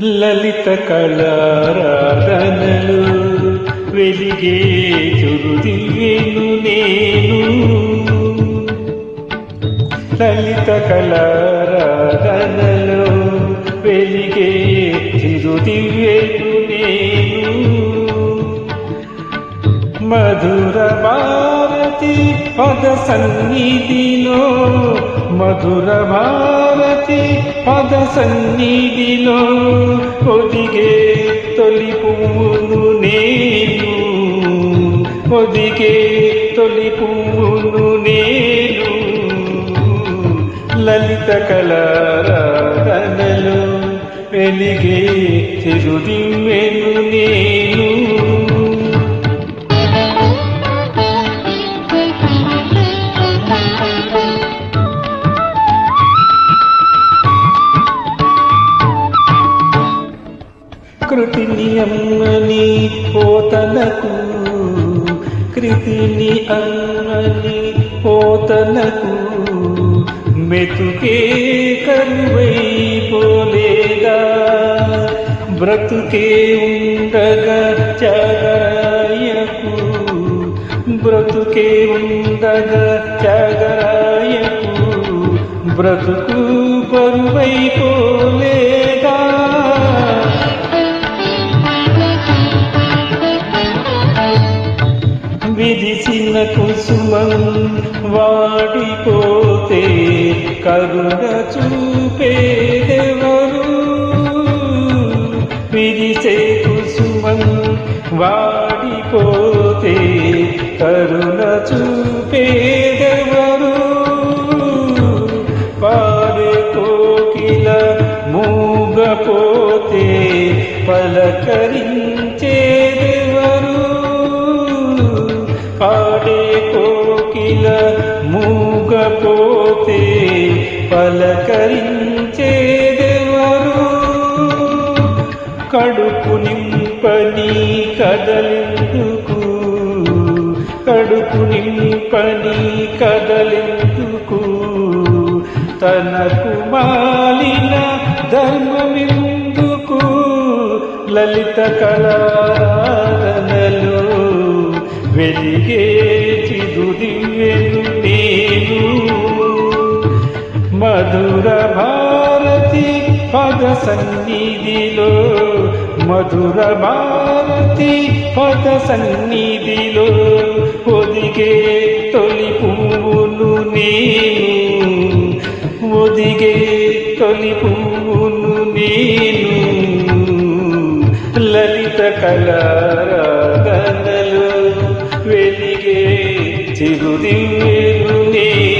లలిత కళారాధనలు వెలిగే చురుదివ్యను నేను. లలిత కళారాధనలు వెలిగే చిరుదివ్యను నేను. మధుర భారతి పద సన్నిధిలో, మధుర భారతి పద సన్నిధిలో ఒదిగే తొలి పువ్వును నేను. ఒదిగే తొలి పువ్వును నేను. లలిత కళారాధనలు వెలిగే చిరుదివ్వెను నేను. కృతిని అమ్మని పోతనకు, కృతిని అమ్మని పోతనకు మెతుకే కరువైపోలేదా. బ్రతుకే ఉండగా త్యాగరాయకు, బ్రతుకే ఉండగా త్యాగరాయకు బ్రతుకు బరువైపోలేదా. విరిసిన కుసుమం వాడిపోతే కరుణ చూపేదెవరు. విరిసే కుసుమం వాడిపోతే కరుణ చూపేదెవరు. పాడే కోకిల మూగపోతే పలకరించేదెవరు. పాడే కోకిల మూగపోతే పలకరించేదెవరు. కడుపు నింపని కదలెందుకు, కడుపు నింపని కదలెందుకు. తనకు మాలిన ధర్మమెందుకు. లలిత కళారాధనలు వెలిగే చిరుదివ్వెను నేను. మధుర భారతి పద సన్నిధిలో, మధుర భారతి పద సన్నిధిలో ఒదిగే తొలి పువ్వును నేను. ఒదిగే తొలి పువ్వును నేను. లలిత కళారాధనలు వెలిగే చిరుదివ్వెను నేను.